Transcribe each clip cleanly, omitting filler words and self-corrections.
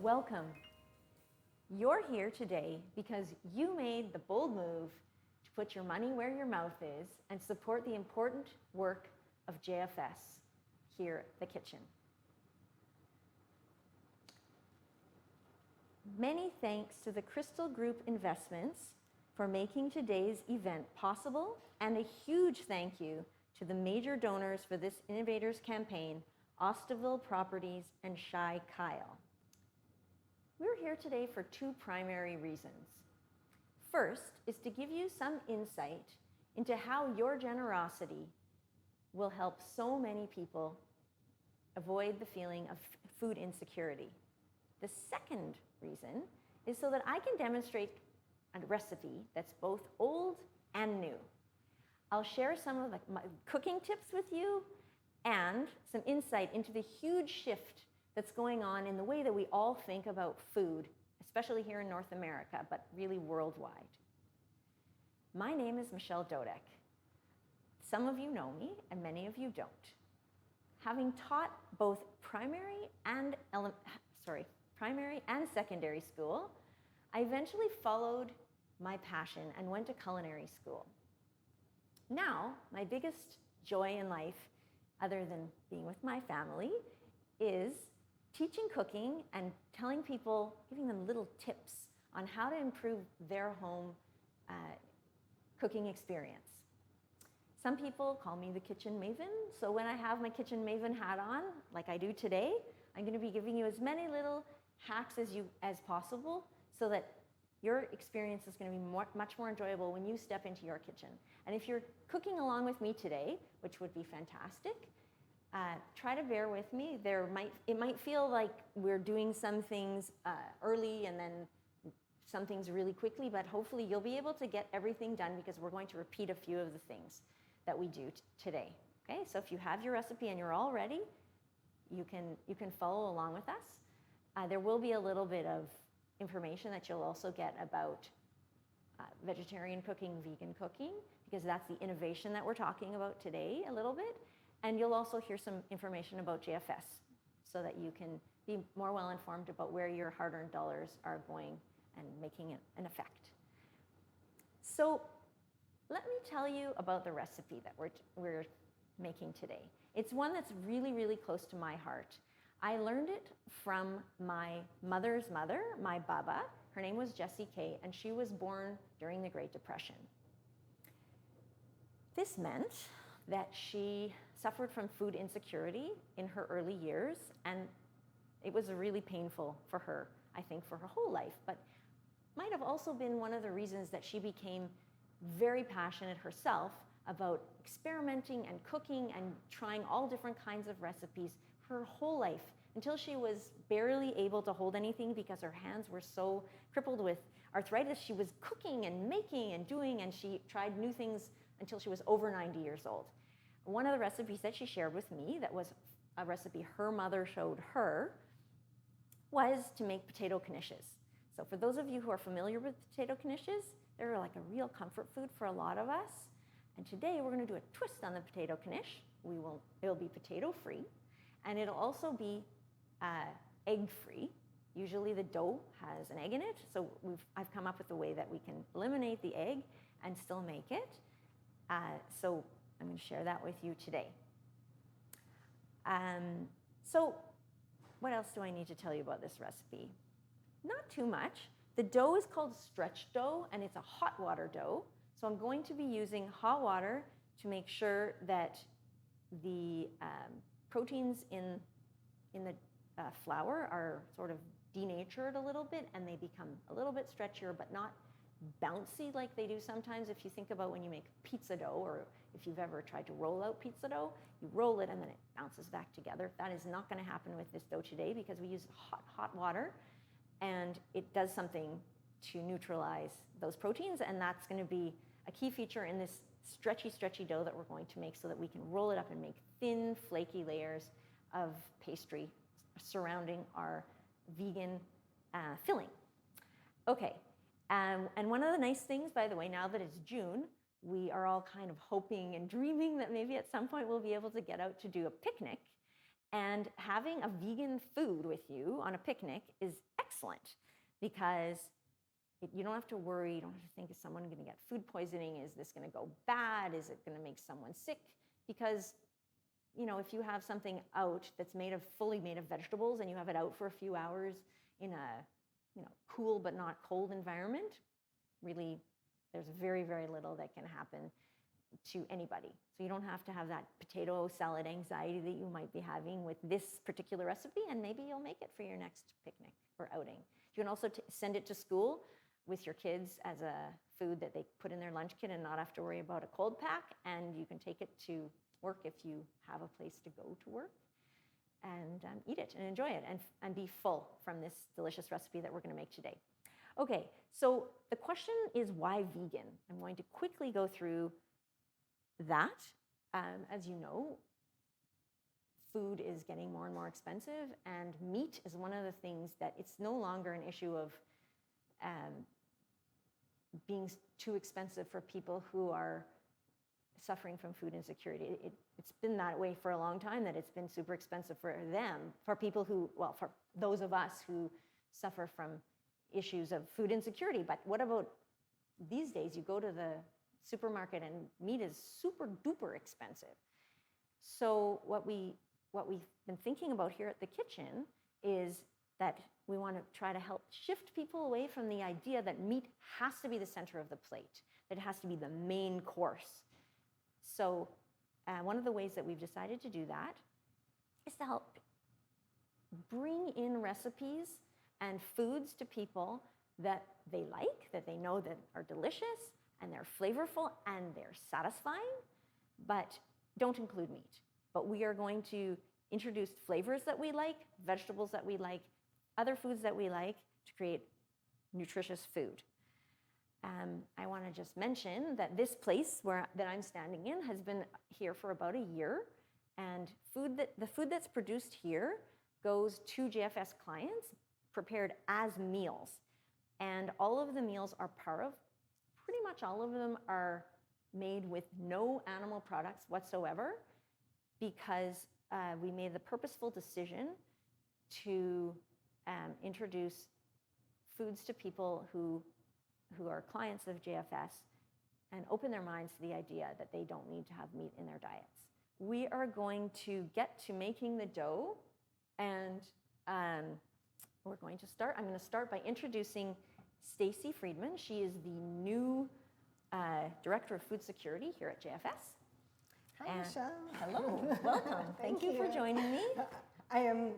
Welcome. You're here today because you made the bold move to put your money where your mouth is and support the important work of JFS here at the kitchen. Many thanks to the Cristall Group Investments for making today's event possible, and a huge thank you to the major donors for this Innovators campaign, Ostaville Properties and Shai Kyle. We're here today for two primary reasons. First is to give you some insight into how your generosity will help so many people avoid the feeling of food insecurity. The second reason is so that I can demonstrate a recipe that's both old and new. I'll share some of my cooking tips with you and some insight into the huge shift that's going on in the way that we all think about food, especially here in North America, but really worldwide. My name is Michelle Dodek. Some of you know me, and many of you don't. Having taught both primary and secondary school, I eventually followed my passion and went to culinary school. Now, my biggest joy in life, other than being with my family, is teaching cooking and telling people, giving them little tips on how to improve their home cooking experience. Some people call me the Kitchen Maven, so when I have my Kitchen Maven hat on, like I do today, I'm going to be giving you as many little hacks as possible so that your experience is going to be much more enjoyable when you step into your kitchen. And if you're cooking along with me today, which would be fantastic, try to bear with me. It might feel like we're doing some things early and then some things really quickly, but hopefully you'll be able to get everything done because we're going to repeat a few of the things that we do today. Okay, so if you have your recipe and you're all ready, you can follow along with us. There will be a little bit of information that you'll also get about vegetarian cooking, vegan cooking, because that's the innovation that we're talking about today a little bit. And you'll also hear some information about JFS so that you can be more well-informed about where your hard-earned dollars are going and making an effect. So let me tell you about the recipe that we're making today. It's one that's really, really close to my heart. I learned it from my mother's mother, my baba. Her name was Jessie Kay, and she was born during the Great Depression. This meant that she suffered from food insecurity in her early years, and it was really painful for her, I think, for her whole life, but might have also been one of the reasons that she became very passionate herself about experimenting and cooking and trying all different kinds of recipes her whole life until she was barely able to hold anything because her hands were so crippled with arthritis. She was cooking and making and doing, and she tried new things until she was over 90 years old. One of the recipes that she shared with me, that was a recipe her mother showed her, was to make potato knishes. So for those of you who are familiar with potato knishes, they're like a real comfort food for a lot of us. And today we're going to do a twist on the potato knish. It'll be potato free, and it'll also be egg free. Usually the dough has an egg in it, so I've come up with a way that we can eliminate the egg and still make it. So I'm going to share that with you today. So what else do I need to tell you about this recipe? Not too much. The dough is called stretch dough, and it's a hot water dough. So I'm going to be using hot water to make sure that the proteins in the flour are sort of denatured a little bit, and they become a little bit stretchier, but not bouncy like they do sometimes. If you think about when you make pizza dough, or if you've ever tried to roll out pizza dough, you roll it and then it bounces back together. That is not going to happen with this dough today because we use hot water, and it does something to neutralize those proteins, and that's going to be a key feature in this stretchy dough that we're going to make so that we can roll it up and make thin, flaky layers of pastry surrounding our vegan filling. Okay. And one of the nice things, by the way, now that it's June, we are all kind of hoping and dreaming that maybe at some point we'll be able to get out to do a picnic. And having a vegan food with you on a picnic is excellent because you don't have to worry. You don't have to think, is someone going to get food poisoning? Is this going to go bad? Is it going to make someone sick? Because, you know, if you have something out that's fully made of vegetables and you have it out for a few hours in a, you know, cool but not cold environment, really, there's very, very little that can happen to anybody. So you don't have to have that potato salad anxiety that you might be having with this particular recipe, and maybe you'll make it for your next picnic or outing. You can also send it to school with your kids as a food that they put in their lunch kit and not have to worry about a cold pack, and you can take it to work if you have a place to go to work, and eat it and enjoy it and be full from this delicious recipe that we're going to make today. Okay, so the question is, why vegan? I'm going to quickly go through that. As you know, food is getting more and more expensive, and meat is one of the things that it's no longer an issue of being too expensive for people who are suffering from food insecurity. It's been that way for a long time, that it's been super expensive for them, for people who, well, for those of us who suffer from issues of food insecurity. But what about these days? You go to the supermarket and meat is super duper expensive. So what we've been thinking about here at the kitchen is that we want to try to help shift people away from the idea that meat has to be the center of the plate, that it has to be the main course. So one of the ways that we've decided to do that is to help bring in recipes and foods to people that they like, that they know that are delicious, and they're flavorful, and they're satisfying, but don't include meat. But we are going to introduce flavors that we like, vegetables that we like, other foods that we like, to create nutritious food. I want to just mention that this place that I'm standing in has been here for about a year, and the food that's produced here goes to JFS clients prepared as meals. And all of the meals are pretty much all of them are made with no animal products whatsoever, because we made the purposeful decision to introduce foods to people who are clients of JFS and open their minds to the idea that they don't need to have meat in their diets. We are going to get to making the dough, and we're going to start. I'm going to start by introducing Stacy Friedman. She is the new Director of Food Security here at JFS. Hi, Michelle. Hello, welcome. Thank you for joining me. I am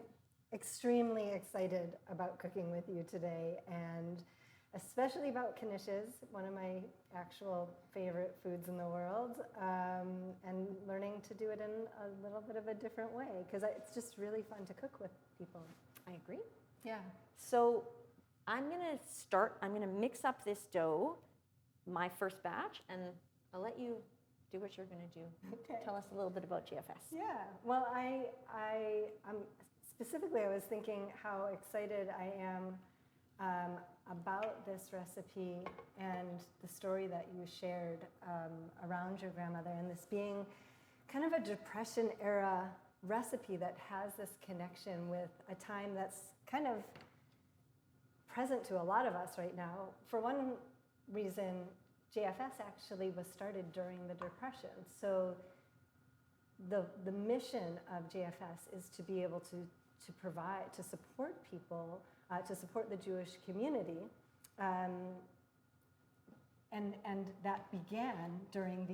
extremely excited about cooking with you today, and especially about knishes, one of my actual favorite foods in the world, and learning to do it in a little bit of a different way, because it's just really fun to cook with people. I agree. Yeah. So I'm going to mix up this dough, my first batch, and I'll let you do what you're going to do. Okay. Tell us a little bit about JFS. Yeah. Well, I'm specifically, I was thinking how excited I am about this recipe and the story that you shared around your grandmother, and this being kind of a Depression era recipe that has this connection with a time that's kind of present to a lot of us right now. For one reason, JFS actually was started during the Depression. So the mission of JFS is to be able to provide, to support people, to support the Jewish community. And that began during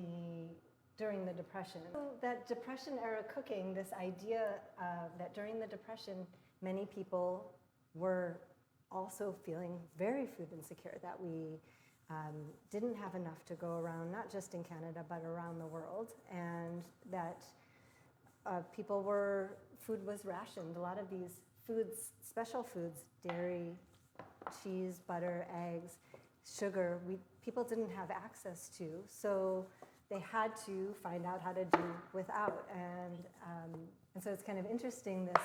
the Depression. So that Depression era cooking, this idea that during the Depression, many people were also feeling very food insecure, that we didn't have enough to go around, not just in Canada, but around the world, and that food was rationed. A lot of these foods, special foods, dairy, cheese, butter, eggs, sugar, people didn't have access to, so they had to find out how to do without. And so it's kind of interesting, this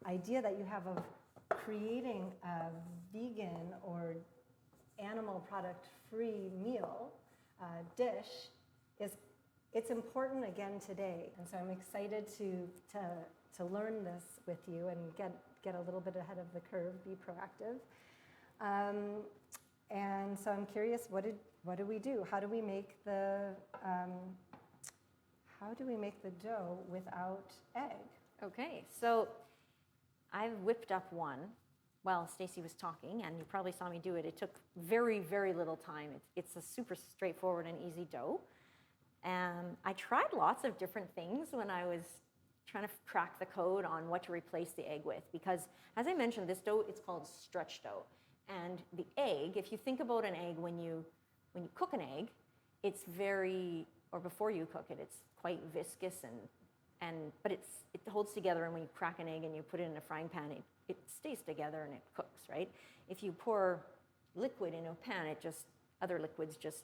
idea that you have of creating a vegan or animal product-free meal dish it's important again today. And so I'm excited to learn this with you and get a little bit ahead of the curve, be proactive. And so I'm curious, what do we do? How do we make the dough without egg? Okay, so I've whipped up one while Stacy was talking, and you probably saw me do it. It took very, very little time. It's a super straightforward and easy dough. I tried lots of different things when I was trying to crack the code on what to replace the egg with, because as I mentioned, this dough, it's called stretch dough. And the egg, if you think about an egg, when you cook an egg, it's very, or before you cook it, it's quite viscous but it holds together, and when you crack an egg and you put it in a frying pan, it stays together and it cooks, right? If you pour liquid in a pan, other liquids just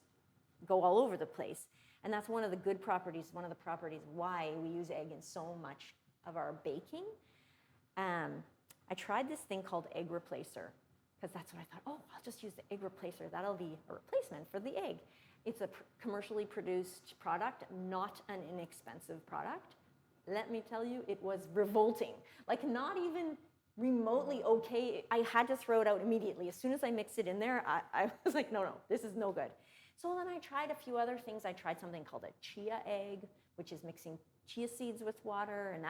go all over the place. And that's one of the good properties, one of the properties why we use egg in so much of our baking. I tried this thing called egg replacer, because that's what I thought, I'll just use the egg replacer. That'll be a replacement for the egg. It's a commercially produced product, not an inexpensive product. Let me tell you, it was revolting. Like, not even remotely okay. I had to throw it out immediately. As soon as I mixed it in there, I was like, no, this is no good. So then I tried a few other things. I tried something called a chia egg, which is mixing chia seeds with water, and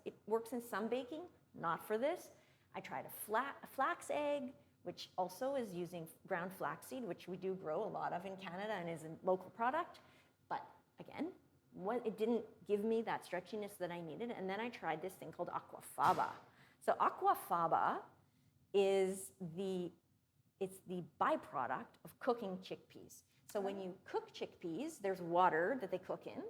it works in some baking, not for this. I tried a flax egg, which also is using ground flaxseed, which we do grow a lot of in Canada and is a local product. But again, it didn't give me that stretchiness that I needed. And then I tried this thing called aquafaba. So aquafaba is the byproduct of cooking chickpeas. So when you cook chickpeas, there's water that they cook in,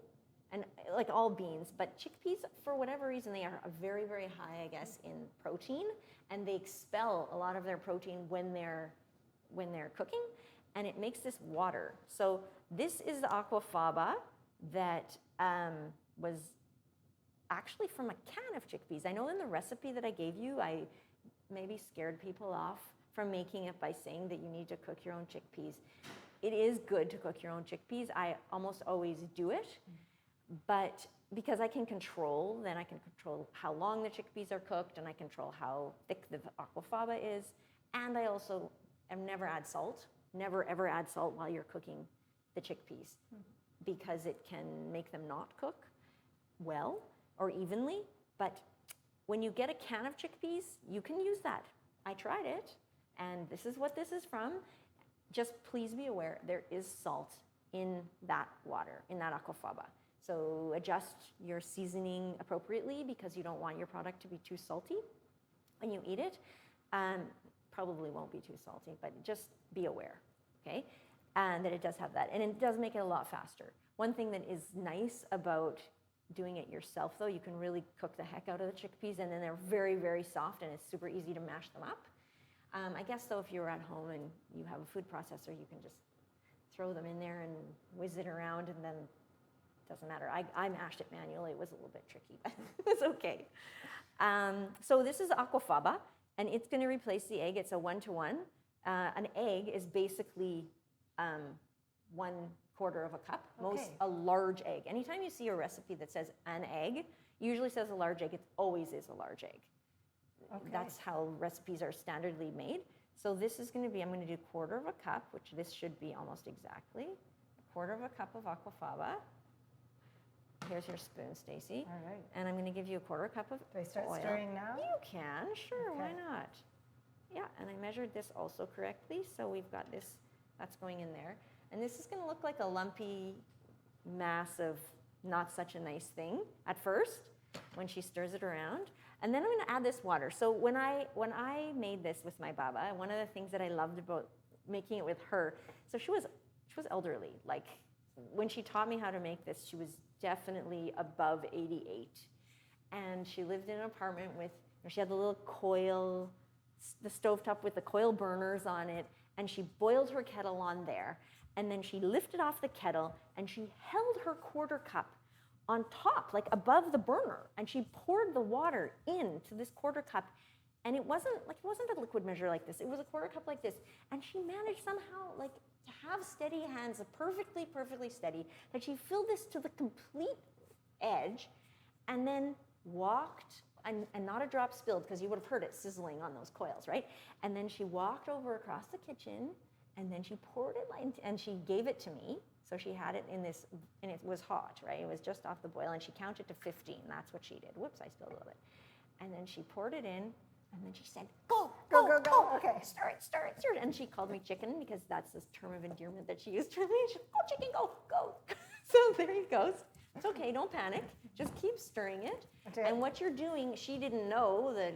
and like all beans, but chickpeas, for whatever reason, they are very, very high, I guess, in protein, and they expel a lot of their protein when they're cooking, and it makes this water. So this is the aquafaba that was actually from a can of chickpeas. I know in the recipe that I gave you, I maybe scared people off from making it by saying that you need to cook your own chickpeas. It is good to cook your own chickpeas. I almost always do it, but because I can control how long the chickpeas are cooked, and I control how thick the aquafaba is, and I also never add salt. Never ever add salt while you're cooking the chickpeas, because it can make them not cook well or evenly. But when you get a can of chickpeas, you can use that. I tried it, and this is what this is from. Just please be aware, there is salt in that water, in that aquafaba. So adjust your seasoning appropriately, because you don't want your product to be too salty when you eat it. Probably won't be too salty, but just be aware, okay? And that it does have that, and it does make it a lot faster. One thing that is nice about doing it yourself, though, you can really cook the heck out of the chickpeas, and then they're very, very soft, and it's super easy to mash them up. I guess, though, if you're at home and you have a food processor, you can just throw them in there and whiz it around, and then it doesn't matter. I mashed it manually. It was a little bit tricky, but it was okay. So this is aquafaba, and it's going to replace the egg. It's a 1-to-1. An egg is basically 1/4 of a cup. A large egg. Anytime you see a recipe that says an egg, usually says a large egg. It always is a large egg. Okay. That's how recipes are standardly made. So this is going to be, I'm going to do 1/4 of a cup, which this should be almost exactly 1/4 of a cup of aquafaba. Here's your spoon, Stacy. All right. And I'm going to give you 1/4 cup of Do I start oil. stirring now? You can, sure, Okay. why not? Yeah, and I measured this also correctly, so we've got this, that's going in there. And this is going to look like a lumpy mass of not such a nice thing at first when she stirs it around. And then I'm going to add this water. So when I made this with my baba, one of the things that I loved about making it with her, so she was elderly. Like, when she taught me how to make this, she was definitely above 88. And she lived in an apartment with, she had the little coil, the stovetop with the coil burners on it, and she boiled her kettle on there. And then she lifted off the kettle, and she held her 1/4 cup on top, like above the burner, and she poured the water into this 1/4 cup, and it wasn't a liquid measure like this. It was a 1/4 cup like this, and she managed somehow like to have steady hands, perfectly steady, that she filled this to the complete edge, and then walked and not a drop spilled, because you would have heard it sizzling on those coils, right? And then she walked over across the kitchen, and then she poured it, and she gave it to me. So she had it in this, and it was hot, right? It was just off the boil, and she counted to 15. That's what she did. Whoops, I spilled a little bit. And then she poured it in, and then she said, go, Go, go, go. Okay. stir it, stir it, stir it. And she called me chicken, because that's this term of endearment that she used for me. She said, go, chicken, go, go. So there he goes. It's okay, don't panic. Just keep stirring it. Okay. And what you're doing, she didn't know the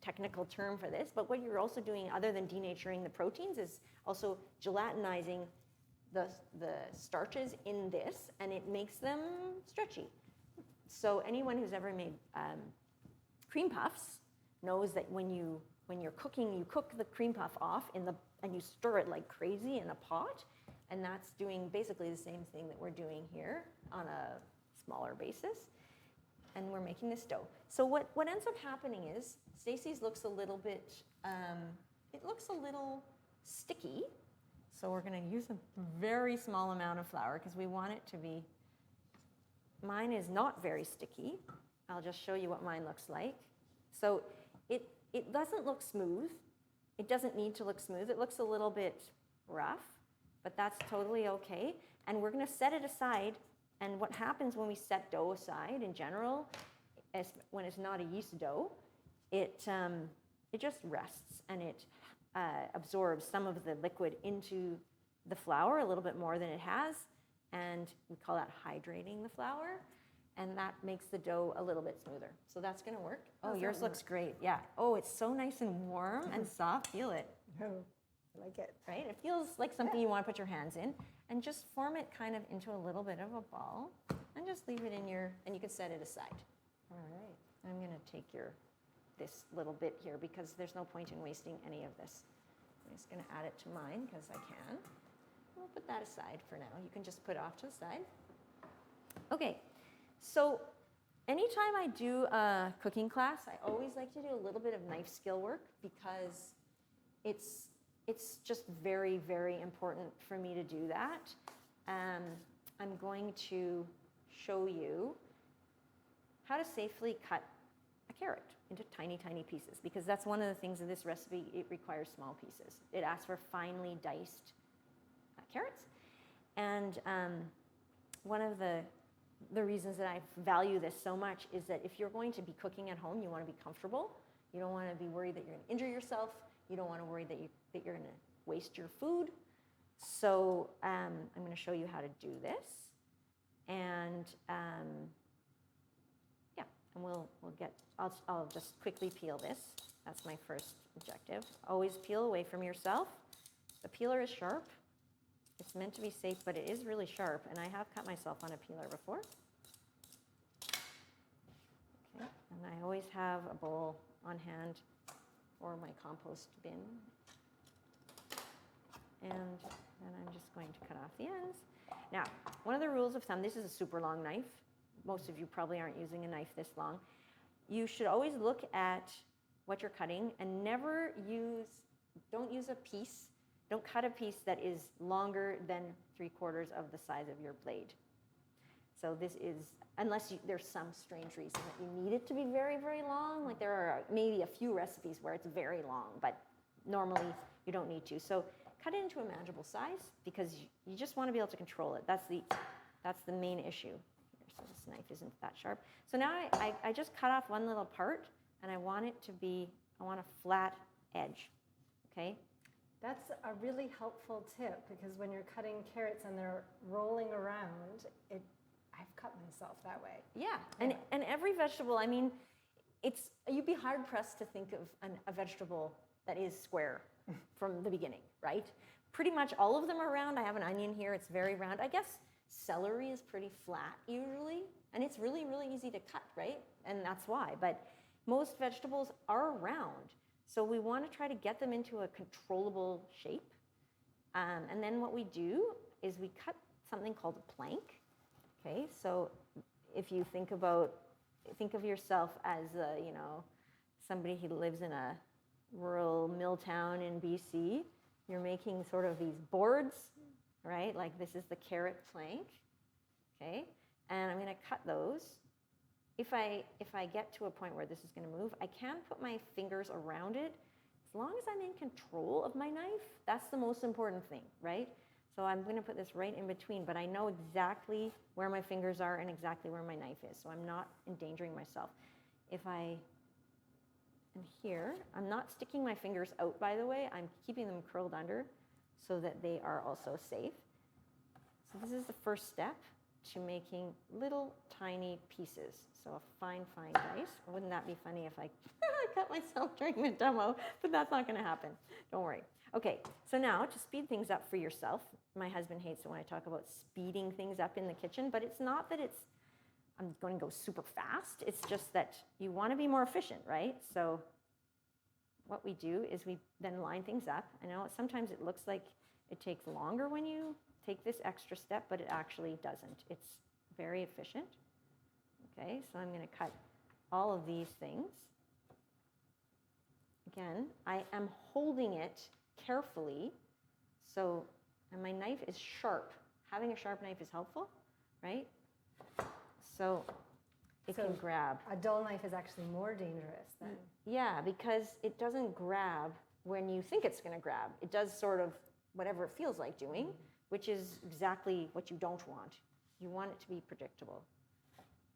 technical term for this, but what you're also doing, other than denaturing the proteins, is also gelatinizing the starches in this, and it makes them stretchy. So anyone who's ever made cream puffs knows that when you're cooking, you cook the cream puff off and you stir it like crazy in a pot, and that's doing basically the same thing that we're doing here on a smaller basis. And we're making this dough. So what ends up happening is Stacy's looks a little bit, it looks a little sticky. So we're going to use a very small amount of flour, because we want it to be, mine is not very sticky. I'll just show you what mine looks like. So it doesn't look smooth. It doesn't need to look smooth. It looks a little bit rough, but that's totally okay. And we're going to set it aside. And what happens when we set dough aside in general, when it's not a yeast dough, it just rests, and it absorbs some of the liquid into the flour, a little bit more than it has, and we call that hydrating the flour, and that makes the dough a little bit smoother. So that's going to work. Oh, yours looks great. Yeah. Oh, it's so nice and warm and soft. Feel it. Oh, I like it. Right? It feels like something you want to put your hands in, and just form it kind of into a little bit of a ball, and just leave it in and you can set it aside. All right. I'm going to take this little bit here, because there's no point in wasting any of this. I'm just going to add it to mine, because I can. We'll put that aside for now. You can just put it off to the side. Okay, so anytime I do a cooking class, I always like to do a little bit of knife skill work, because it's just very, very important for me to do that. I'm going to show you how to safely cut a carrot into tiny, tiny pieces, because that's one of the things in this recipe. It requires small pieces. It asks for finely diced carrots. And one of the reasons that I value this so much is that if you're going to be cooking at home, you want to be comfortable. You don't want to be worried that you're going to injure yourself. You don't want to worry that you're going to waste your food. So I'm going to show you how to do this. And yeah, and we'll get, I'll just quickly peel this. That's my first objective. Always peel away from yourself. The peeler is sharp. It's meant to be safe, but it is really sharp, and I have cut myself on a peeler before. Okay, and I always have a bowl on hand or my compost bin. And then I'm just going to cut off the ends. Now, one of the rules of thumb, this is a super long knife. Most of you probably aren't using a knife this long. You should always look at what you're cutting and don't use a piece. Don't cut a piece that is longer than 3/4 of the size of your blade. So this is, unless there's some strange reason that you need it to be very, very long. Like there are maybe a few recipes where it's very long, but normally you don't need to. So cut it into a manageable size, because you just want to be able to control it. That's the main issue here. So this knife isn't that sharp. So now I just cut off one little part, and I want a flat edge, okay? That's a really helpful tip, because when you're cutting carrots and they're rolling around, I've cut myself that way. Yeah, and every vegetable, I mean, you'd be hard pressed to think of a vegetable that is square from the beginning, right? Pretty much all of them are round. I have an onion here, it's very round. I guess celery is pretty flat usually, and it's really, really easy to cut, right? And that's why, but most vegetables are round. So we want to try to get them into a controllable shape. And then what we do is we cut something called a plank. Okay, so if you think of yourself as somebody who lives in a rural mill town in BC, you're making sort of these boards, right? Like this is the carrot plank, okay? And I'm going to cut those if I get to a point where this is going to move, I can put my fingers around it. As long as I'm in control of my knife, that's the most important thing, right? So I'm going to put this right in between, but I know exactly where my fingers are and exactly where my knife is, so I'm not endangering myself. If I am here, I'm not sticking my fingers out, by the way. I'm keeping them curled under so that they are also safe. So this is the first step to making little tiny pieces. So a fine, fine dice. Wouldn't that be funny if I cut myself during the demo? But that's not going to happen. Don't worry. Okay, so now to speed things up for yourself, my husband hates it when I talk about speeding things up in the kitchen, but it's not that I'm going to go super fast. It's just that you want to be more efficient, right? So what we do is we then line things up. I know sometimes it looks like it takes longer when you take this extra step, but it actually doesn't. It's very efficient. Okay, so I'm going to cut all of these things. Again, I am holding it carefully, and my knife is sharp. Having a sharp knife is helpful, right? So it can grab. A dull knife is actually more dangerous than... Yeah, because it doesn't grab when you think it's going to grab. It does sort of whatever it feels like doing, which is exactly what you don't want. You want it to be predictable,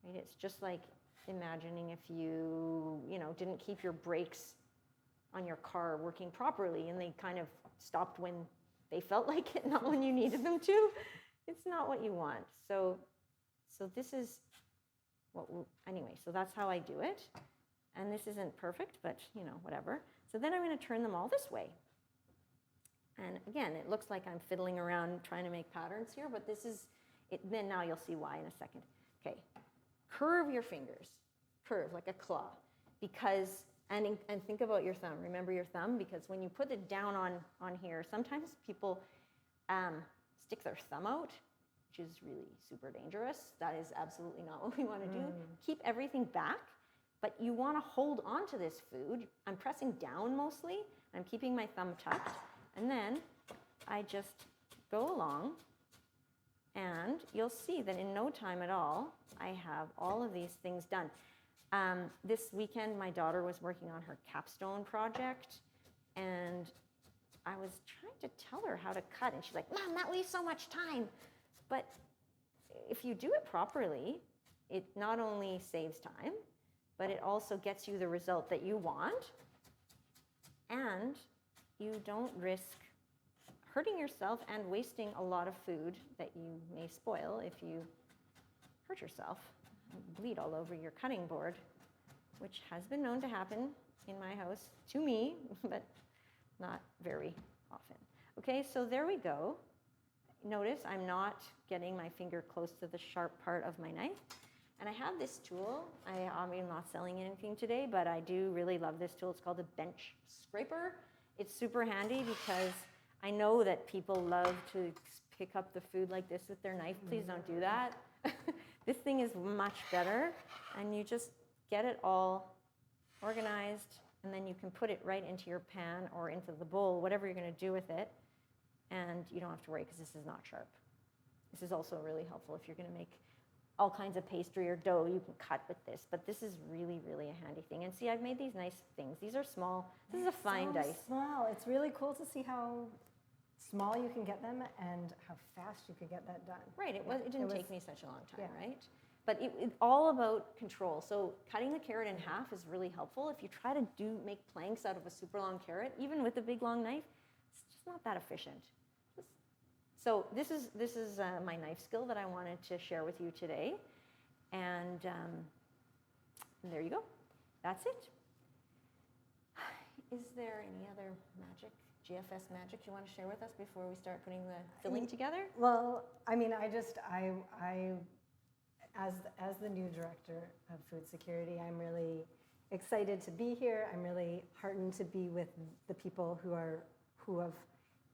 right? It's just like imagining if you didn't keep your brakes on your car working properly and they kind of stopped when they felt like it, not when you needed them to. It's not what you want. So this is anyway, so that's how I do it. And this isn't perfect, but whatever. So then I'm going to turn them all this way. And again, it looks like I'm fiddling around trying to make patterns here, but this is it. Then now you'll see why in a second. Okay, curve your fingers, curve like a claw, because and think about your thumb. Remember your thumb, because when you put it down on here, sometimes people stick their thumb out, which is really super dangerous. That is absolutely not what we want to do. Keep everything back, but you want to hold on to this food. I'm pressing down mostly. I'm keeping my thumb tucked. And then I just go along, and you'll see that in no time at all, I have all of these things done. This weekend, my daughter was working on her capstone project, and I was trying to tell her how to cut, and she's like, "Mom, that wastes so much time." But if you do it properly, it not only saves time, but it also gets you the result that you want, and you don't risk hurting yourself and wasting a lot of food that you may spoil if you hurt yourself and bleed all over your cutting board, which has been known to happen in my house to me, but not very often. Okay, so there we go. Notice I'm not getting my finger close to the sharp part of my knife. And I have this tool. I'm not selling anything today, but I do really love this tool. It's called a bench scraper. It's super handy because I know that people love to pick up the food like this with their knife. Please don't do that. This thing is much better, and you just get it all organized, and then you can put it right into your pan or into the bowl, whatever you're going to do with it, and you don't have to worry because this is not sharp. This is also really helpful if you're going to make all kinds of pastry or dough. You can cut with this, but this is really, really a handy thing. And see, I've made these nice things. These are small. This is a fine dice. Small. It's really cool to see how small you can get them and how fast you can get that done. Right. It didn't take me such a long time, right? But it's all about control. So cutting the carrot in half is really helpful. If you try to make planks out of a super long carrot, even with a big long knife, it's just not that efficient. So this is my knife skill that I wanted to share with you today, and there you go. That's it. Is there any other magic, GFS magic, you want to share with us before we start putting the filling together? Well, I mean, I as the new director of food security, I'm really excited to be here. I'm really heartened to be with the people who have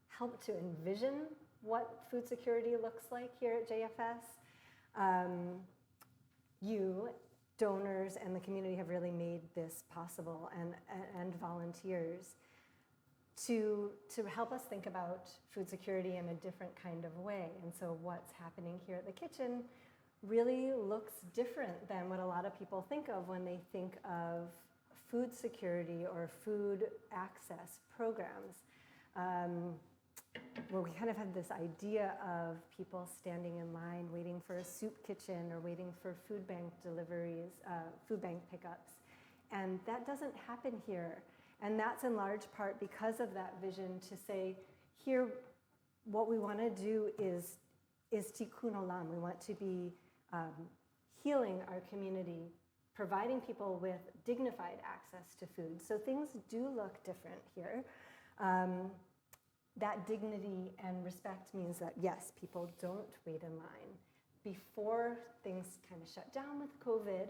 helped to envision what food security looks like here at JFS. You, donors, and the community have really made this possible, and volunteers to help us think about food security in a different kind of way. And so what's happening here at the kitchen really looks different than what a lot of people think of when they think of food security or food access programs. Where we kind of had this idea of people standing in line waiting for a soup kitchen or waiting for food bank deliveries, food bank pickups. And that doesn't happen here. And that's in large part because of that vision to say, here, what we want to do is tikkun olam. We want to be healing our community, providing people with dignified access to food. So things do look different here. That dignity and respect means that, yes, people don't wait in line. Before things kind of shut down with COVID,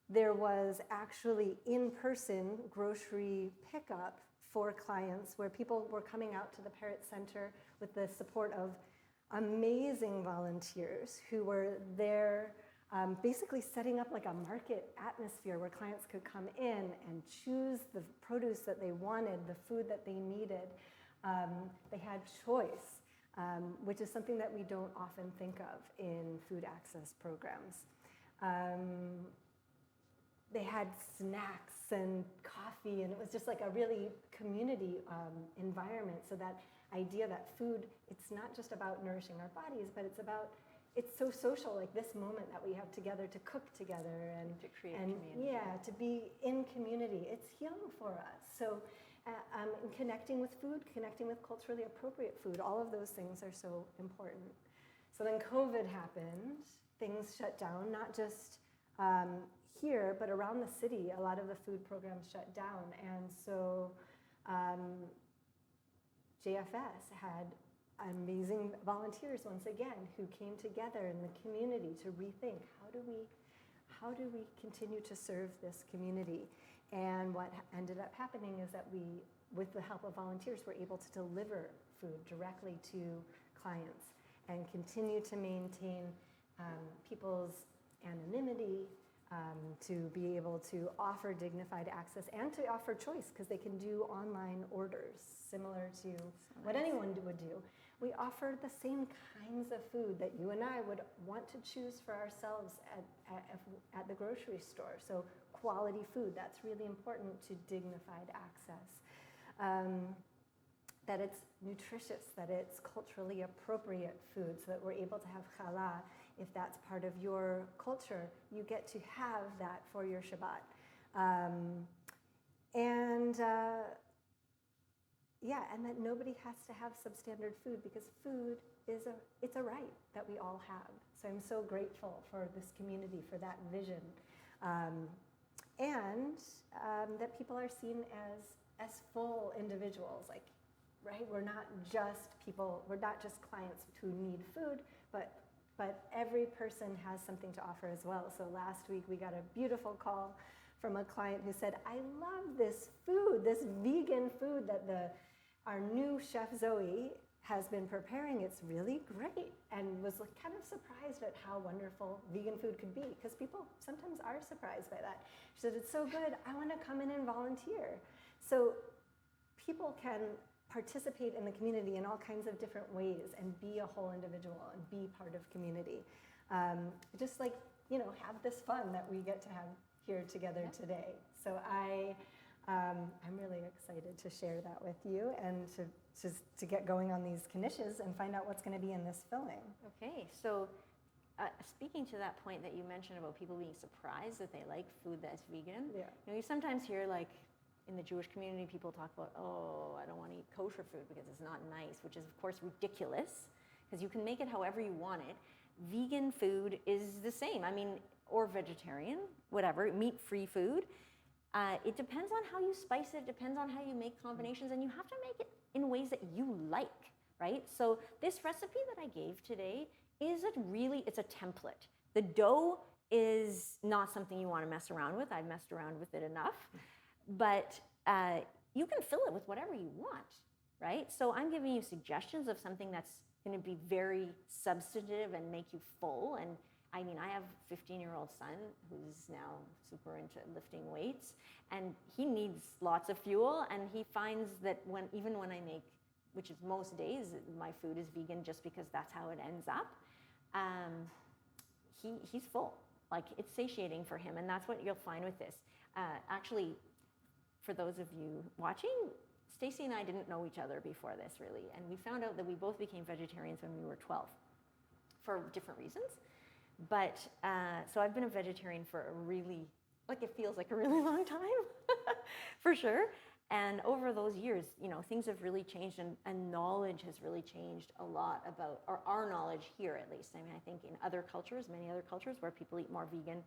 there was actually in-person grocery pickup for clients where people were coming out to the Parrott Center with the support of amazing volunteers who were there basically setting up like a market atmosphere where clients could come in and choose the produce that they wanted, the food that they needed. They had choice, which is something that we don't often think of in food access programs. They had snacks and coffee, and it was just like a really community environment. So that idea that food, it's not just about nourishing our bodies, but it's so social, like this moment that we have together to cook together and to create community. Yeah, to be in community. It's healing for us. So connecting with food, connecting with culturally appropriate food, all of those things are so important. So then COVID happened, things shut down, not just here, but around the city. A lot of the food programs shut down. And so JFS had amazing volunteers once again who came together in the community to rethink how do we continue to serve this community. And what ended up happening is that we, with the help of volunteers, were able to deliver food directly to clients and continue to maintain people's anonymity, to be able to offer dignified access and to offer choice, because they can do online orders similar to what anyone would do. We offer the same kinds of food that you and I would want to choose for ourselves at the grocery store. So quality food, that's really important to dignified access. That it's nutritious, that it's culturally appropriate food, so that we're able to have challah. If that's part of your culture, you get to have that for your Shabbat. And that nobody has to have substandard food, because food is a right that we all have. So I'm so grateful for this community, for that vision. That people are seen as full individuals, like, right? We're not just clients who need food, but every person has something to offer as well. So last week we got a beautiful call from a client who said, I love this food, this vegan food that our new chef Zoe has been preparing. It's really great, and was kind of surprised at how wonderful vegan food could be, because people sometimes are surprised by that. She said, it's so good, I want to come in and volunteer. So people can participate in the community in all kinds of different ways and be a whole individual and be part of community. Just like, have this fun that we get to have here together today. So I'm really excited to share that with you and to get going on these knishes and find out what's going to be in this filling. Okay, so speaking to that point that you mentioned about people being surprised that they like food that's vegan, you sometimes hear, like, in the Jewish community, people talk about, oh, I don't want to eat kosher food because it's not nice, which is, of course, ridiculous, because you can make it however you want it. Vegan food is the same. I mean, or vegetarian, whatever, meat-free food. It depends on how you spice it, depends on how you make combinations, and you have to make it in ways that you like, right? So this recipe that I gave today it's a template. The dough is not something you want to mess around with. I've messed around with it enough. But you can fill it with whatever you want, right? So I'm giving you suggestions of something that's going to be very substantive and make you full. And I mean, I have a 15-year-old son who's now super into lifting weights, and he needs lots of fuel. And he finds that even when I make, which is most days, my food is vegan just because that's how it ends up. he's full. Like, it's satiating for him, and that's what you'll find with this. Actually, for those of you watching, Stacy and I didn't know each other before this, really, and we found out that we both became vegetarians when we were 12 for different reasons. But, so I've been a vegetarian for a really, like, it feels like a really long time, for sure. And over those years, you know, things have really changed, and knowledge has really changed a lot about, or our knowledge here at least. I mean, I think in other cultures, many other cultures where people eat more vegan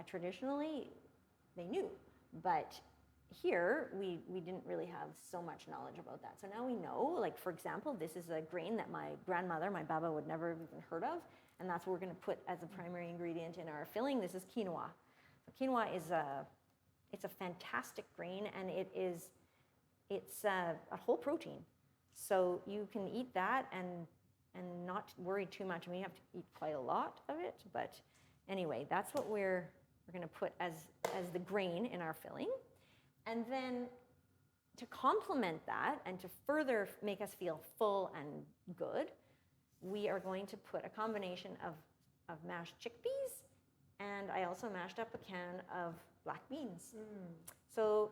traditionally, they knew. But here, we didn't really have so much knowledge about that. So now we know, like, for example, this is a grain that my grandmother, my baba, would never have even heard of. And that's what we're going to put as a primary ingredient in our filling. This is quinoa. So quinoa is it's a fantastic grain, and it's a whole protein. So you can eat that and not worry too much. I mean, you have to eat quite a lot of it, but anyway, that's what we're going to put as the grain in our filling. And then to complement that and to further make us feel full and good, we are going to put a combination of mashed chickpeas, and I also mashed up a can of black beans. So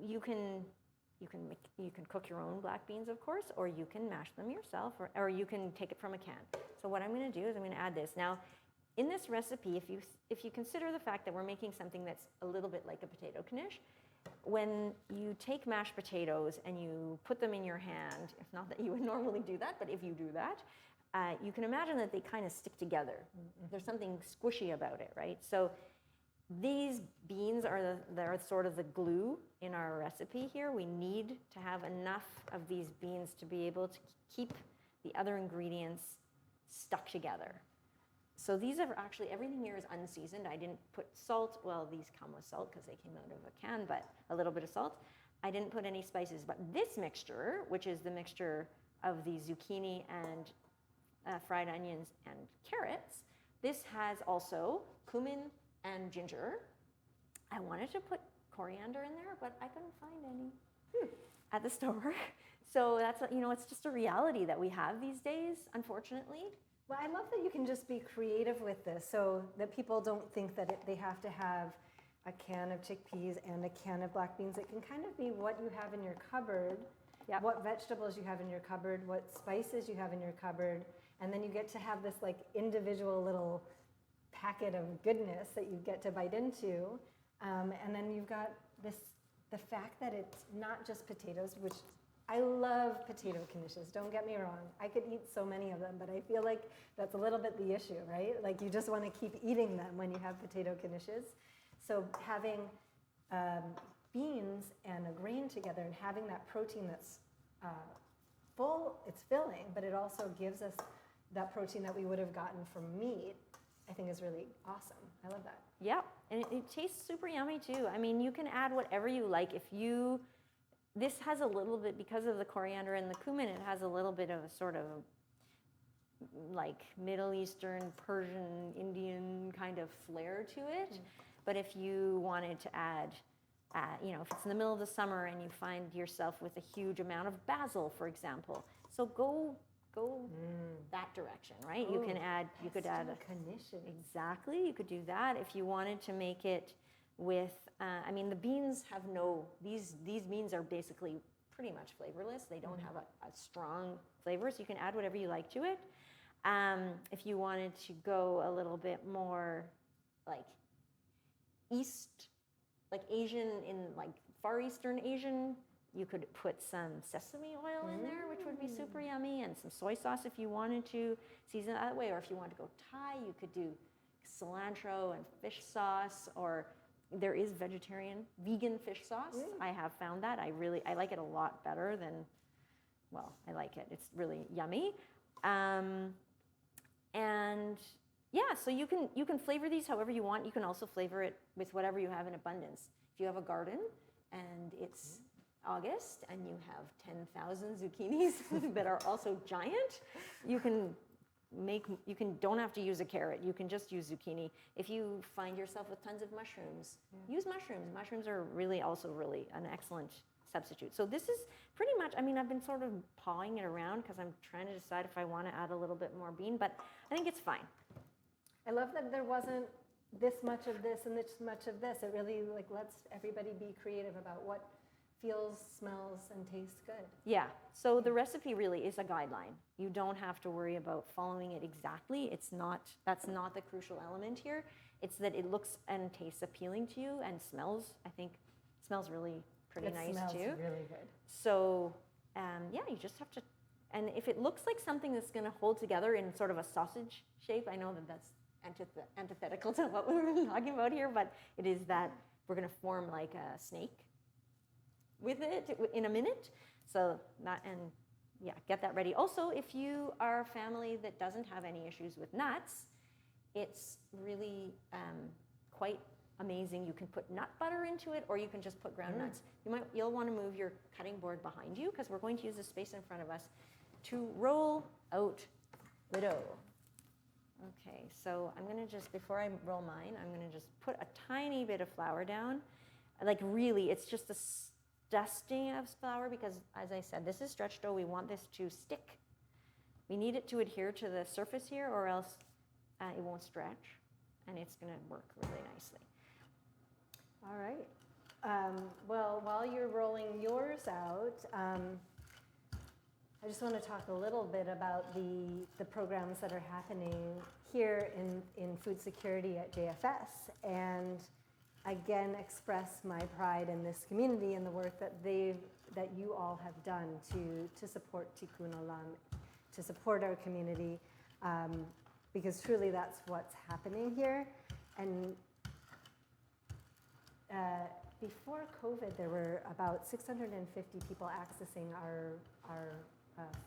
you can cook your own black beans, of course, or you can mash them yourself, or you can take it from a can. So what I'm going to do is I'm going to add this. Now, in this recipe, if you consider the fact that we're making something that's a little bit like a potato knish, when you take mashed potatoes and you put them in your hand, if not that you would normally do that, but if you do that, you can imagine that they kind of stick together. There's something squishy about it, right? So these beans are they're sort of the glue in our recipe here. We need to have enough of these beans to be able to keep the other ingredients stuck together. So these are actually, everything here is unseasoned. I didn't put salt. Well, these come with salt because they came out of a can, but a little bit of salt. I didn't put any spices, but this mixture, which is the mixture of the zucchini and fried onions and carrots, this has also cumin and ginger. I wanted to put coriander in there, but I couldn't find any at the store. So that's, you know, it's just a reality that we have these days, unfortunately. Well, I love that you can just be creative with this so that people don't think that they have to have a can of chickpeas and a can of black beans. It can kind of be what you have in your cupboard, what vegetables you have in your cupboard, what spices you have in your cupboard, and then you get to have this like individual little packet of goodness that you get to bite into. And then you've got the fact that it's not just potatoes, which I love potato knishes, don't get me wrong. I could eat so many of them, but I feel like that's a little bit the issue, right? Like you just want to keep eating them when you have potato knishes. So having beans and a grain together and having that protein that's full, it's filling, but it also gives us that protein that we would have gotten from meat, I think is really awesome. I love that. Yeah, and it tastes super yummy too. I mean, you can add whatever you like. This has a little bit, because of the coriander and the cumin, it has a little bit of a sort of like Middle Eastern, Persian, Indian kind of flair to it. But if you wanted to add, you know, if it's in the middle of the summer and you find yourself with a huge amount of basil, for example, so go that direction, right? Ooh, you could add knishes. Exactly, you could do that if you wanted to make it with, I mean, the beans have these beans are basically pretty much flavorless. They don't have a strong flavor, so you can add whatever you like to it. If you wanted to go a little bit more like Asian, in like Far Eastern Asian, you could put some sesame oil in there, which would be super yummy, and some soy sauce if you wanted to season it that way. Or if you wanted to go Thai, you could do cilantro and fish sauce, or there is vegan fish sauce. I have found that. I like it a lot better than, well, I like it. It's really yummy. And yeah, so you can flavor these however you want. You can also flavor it with whatever you have in abundance. If you have a garden and it's August and you have 10,000 zucchinis that are also giant, don't have to use a carrot. You can just use zucchini. If you find yourself with tons of mushrooms, use mushrooms. Mushrooms are also really an excellent substitute. So this is pretty much, I mean, I've been sort of pawing it around because I'm trying to decide if I want to add a little bit more bean, but I think it's fine. I love that there wasn't this much of this and this much of this. It really like lets everybody be creative about what feels, smells, and tastes good. Yeah, so the recipe really is a guideline. You don't have to worry about following it exactly. That's not the crucial element here. It's that it looks and tastes appealing to you and smells, I think, smells really pretty nice It smells too. really good. So yeah, you just have to, and if it looks like something that's gonna hold together in sort of a sausage shape, I know that that's antithetical to what we were talking about here, but it is that we're gonna form like a snake with it in a minute. So that, and yeah, get that ready. Also, if you are a family that doesn't have any issues with nuts, it's really quite amazing. You can put nut butter into it, or you can just put ground nuts. You'll want to move your cutting board behind you because we're going to use the space in front of us to roll out the dough. Okay, so I'm gonna just, before I roll mine, I'm gonna just put a tiny bit of flour down. Like really, it's just a dusting of flour because, as I said, this is stretch dough. We want this to stick. We need it to adhere to the surface here, or else it won't stretch, and it's gonna work really nicely. All right. Well, while you're rolling yours out, I just want to talk a little bit about the programs that are happening here in food security at JFS, and again express my pride in this community and the work that you all have done to support Tikkun Olam, to support our community, because truly that's what's happening here. And before COVID, there were about 650 people accessing our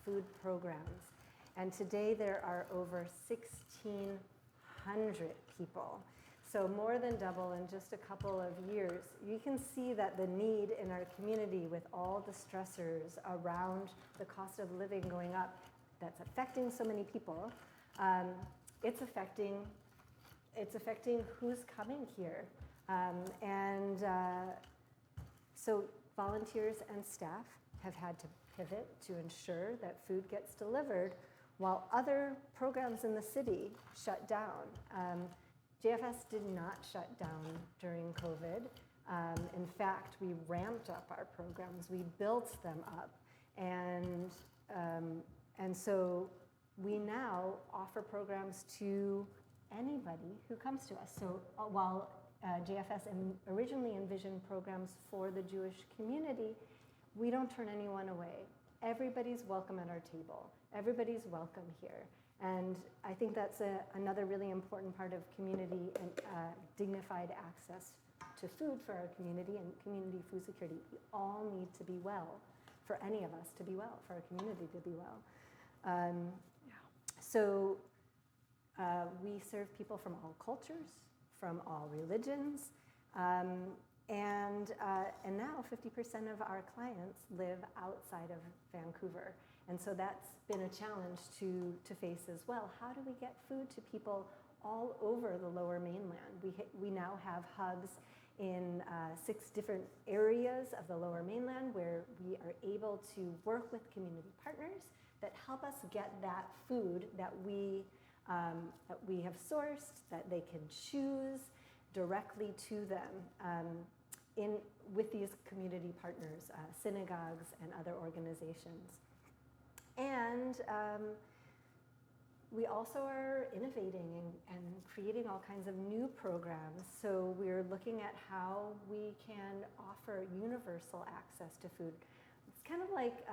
food programs. And today there are over 1,600 people. So more than double in just a couple of years. You can see that the need in our community with all the stressors around the cost of living going up that's affecting so many people, it's affecting who's coming here. So volunteers and staff have had to pivot to ensure that food gets delivered while other programs in the city shut down. JFS did not shut down during COVID. In fact, we ramped up our programs. We built them up. And so we now offer programs to anybody who comes to us. So while JFS originally envisioned programs for the Jewish community, we don't turn anyone away. Everybody's welcome at our table. Everybody's welcome here. And I think that's another really important part of community and dignified access to food for our community and community food security. We all need to be well, for any of us to be well, for our community to be well. So we serve people from all cultures, from all religions, and now 50% of our clients live outside of Vancouver. And so that's been a challenge to face as well. How do we get food to people all over the Lower Mainland? We now have hubs in 6 different areas of the Lower Mainland where we are able to work with community partners that help us get that food that we have sourced, that they can choose directly to them with these community partners, synagogues and other organizations. And we also are innovating and creating all kinds of new programs. So we're looking at how we can offer universal access to food. It's kind of like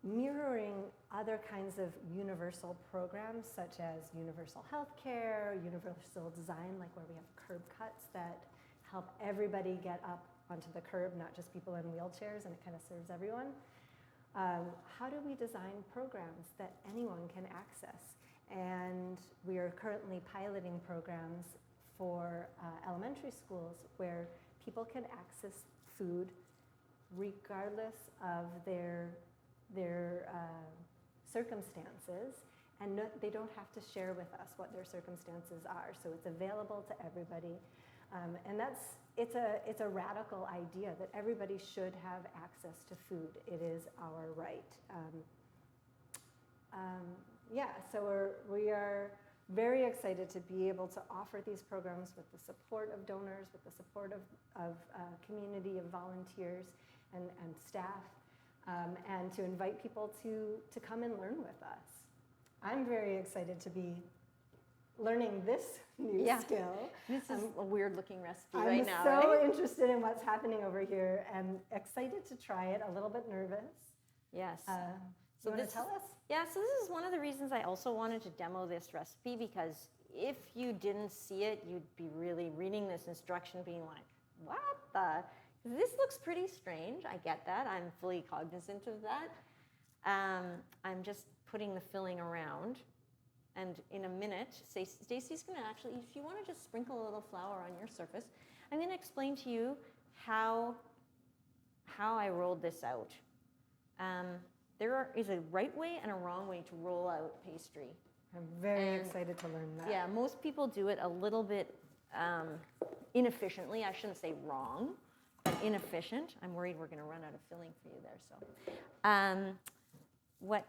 mirroring other kinds of universal programs, such as universal healthcare, universal design, like where we have curb cuts that help everybody get up onto the curb, not just people in wheelchairs, and it kind of serves everyone. How do we design programs that anyone can access? And we are currently piloting programs for elementary schools where people can access food regardless of their circumstances, and they don't have to share with us what their circumstances are. So it's available to everybody. And it's a radical idea that everybody should have access to food. It is our right. So we are very excited to be able to offer these programs with the support of donors, with the support of community, of volunteers and staff, and to invite people to come and learn with us. I'm very excited to be learning this new skill. This is a weird looking recipe right now, I'm so right? interested in what's happening over here and excited to try it, a little bit nervous. Yes. So you want to tell us? Yeah, so this is one of the reasons I also wanted to demo this recipe, because if you didn't see it, you'd be really reading this instruction being like, what the? This looks pretty strange. I get that. I'm fully cognizant of that. I'm just putting the filling around. And in a minute, Stacey's going to actually, if you want to just sprinkle a little flour on your surface, I'm going to explain to you how I rolled this out. There is a right way and a wrong way to roll out pastry. I'm very excited to learn that. Yeah, most people do it a little bit inefficiently. I shouldn't say wrong, but inefficient. I'm worried we're going to run out of filling for you there. So what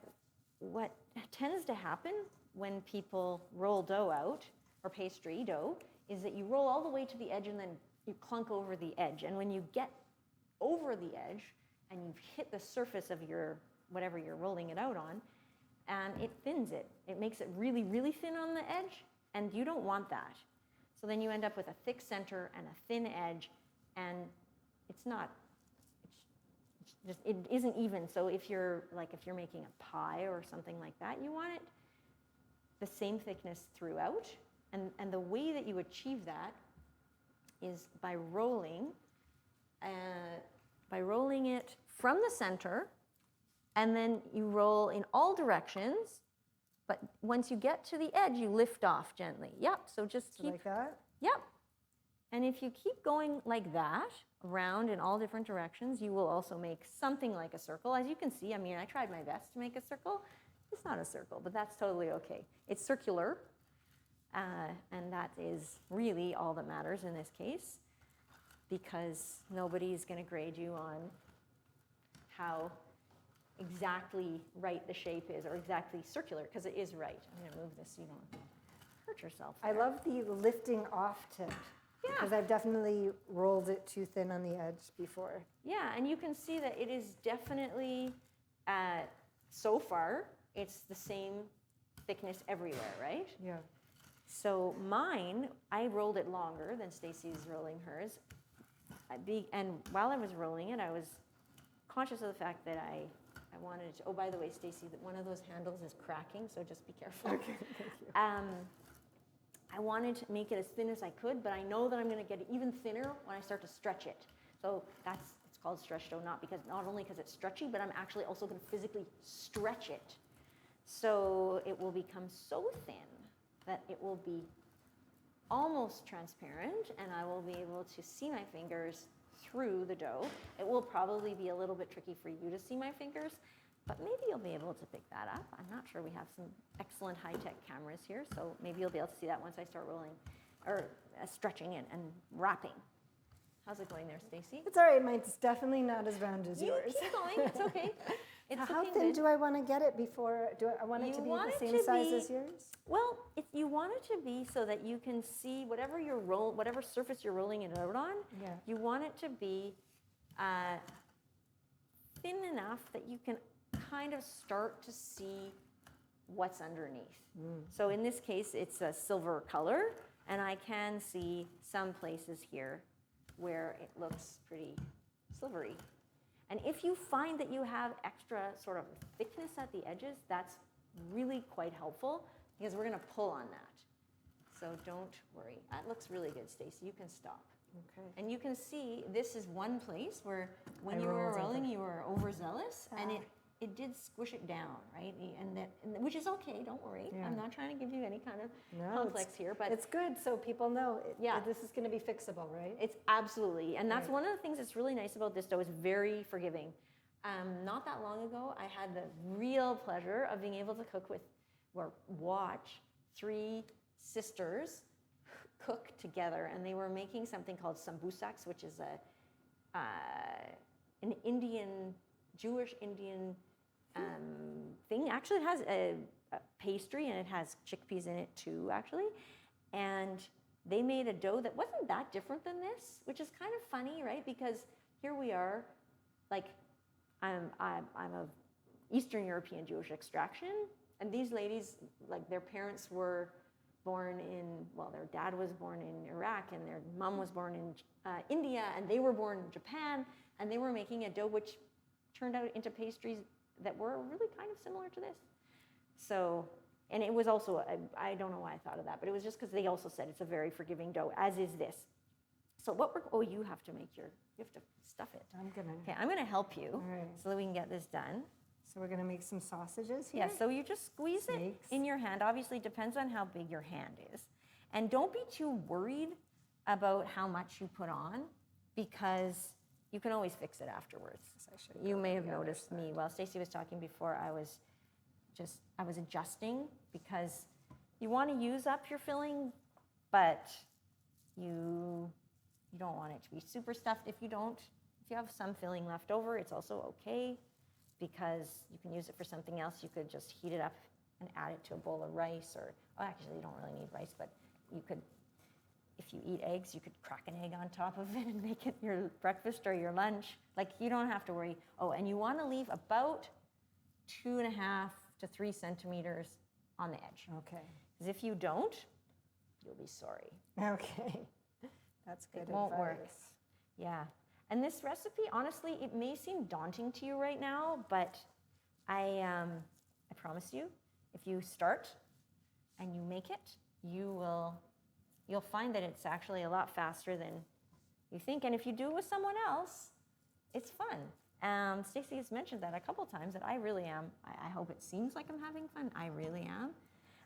tends to happen when people roll dough out, or pastry dough, is that you roll all the way to the edge and then you clunk over the edge. And when you get over the edge and you've hit the surface of your whatever you're rolling it out on, it thins it. It makes it really, really thin on the edge, and you don't want that. So then you end up with a thick center and a thin edge, and it isn't even. So if you're making a pie or something like that, you want it the same thickness throughout. And the way that you achieve that is by rolling it from the center, and then you roll in all directions. But once you get to the edge, you lift off gently. Yep. So just keep like that. Yep. And if you keep going like that, around in all different directions, you will also make something like a circle. As you can see, I mean, I tried my best to make a circle. It's not a circle, but that's totally okay. It's circular, and that is really all that matters in this case, because nobody's going to grade you on how exactly right the shape is, or exactly circular, because it is right. I'm going to move this so you don't hurt yourself there. I love the lifting off tip. Yeah. Because I've definitely rolled it too thin on the edge before. Yeah, and you can see that it is definitely, so far, it's the same thickness everywhere, right? Yeah. So mine, I rolled it longer than Stacey's rolling hers. And while I was rolling it, I was conscious of the fact that I wanted to, oh, by the way, Stacey, that one of those handles is cracking, so just be careful. Okay, thank you. I wanted to make it as thin as I could, but I know that I'm going to get it even thinner when I start to stretch it. So it's called stretch dough, not only because it's stretchy, but I'm actually also going to physically stretch it. So it will become so thin that it will be almost transparent, and I will be able to see my fingers through the dough. It will probably be a little bit tricky for you to see my fingers, but maybe you'll be able to pick that up. I'm not sure. We have some excellent high-tech cameras here, so maybe you'll be able to see that once I start rolling, or stretching it and wrapping. How's it going there, Stacey? It's all right. Mine's definitely not as round as You yours. keep going. It's okay. It's How looking thin good. do I want to get it before? Do I want it to be the same size as yours? Well, you want it to be so that you can see whatever surface you're rolling it out on. Yeah. You want it to be thin enough that you can kind of start to see what's underneath. So in this case, it's a silver color, and I can see some places here where it looks pretty silvery. And if you find that you have extra sort of thickness at the edges, that's really quite helpful, because we're going to pull on that. So don't worry. That looks really good, Stacey. You can stop. Okay. And you can see this is one place where when I you were rolled rolling, over. you were overzealous, and it did squish it down, right? And which is okay. Don't worry. Yeah. I'm not trying to give you any kind of No, complex here, but it's good so people know Yeah. this is going to be fixable, right? it's absolutely, and that's Right. one of the things that's really nice about this dough. It's very forgiving. Not that long ago, I had the real pleasure of being able to cook with, or watch, 3 sisters cook together, and they were making something called sambusaks, which is an Indian, Jewish Indian thing. Actually, it has pastry, and it has chickpeas in it too, actually. And they made a dough that wasn't that different than this, which is kind of funny, right? Because here we are, like, I'm of Eastern European Jewish extraction, and these ladies, like, their parents were born in, well, their dad was born in Iraq, and their mom was born in India, and they were born in Japan, and they were making a dough which turned out into pastries that were really kind of similar to this. So, and it was also, I don't know why I thought of that, but it was just because they also said it's a very forgiving dough, as is this. So what you have to make you have to stuff it. I'm gonna help you so that we can get this done. So we're gonna make some sausages here? Yeah, so you just squeeze it in your hand. Obviously, it depends on how big your hand is. And don't be too worried about how much you put on, because you can always fix it afterwards. You may have noticed me, while Stacey was talking before, I was adjusting, because you want to use up your filling, but you don't want it to be super stuffed. If you have some filling left over, it's also okay, because you can use it for something else. You could just heat it up and add it to a bowl of rice, or, actually you don't really need rice, but you could, if you eat eggs, you could crack an egg on top of it and make it your breakfast or your lunch. Like, you don't have to worry. Oh, and you want to leave about 2.5 to 3 centimeters on the edge. Okay. Because if you don't, you'll be sorry. Okay. That's good advice. It won't work. Yeah. And this recipe, honestly, it may seem daunting to you right now, but I promise you, if you start and you make it, you'll find that it's actually a lot faster than you think. And if you do it with someone else, it's fun. Stacey has mentioned that a couple times, that I really am. I hope it seems like I'm having fun. I really am.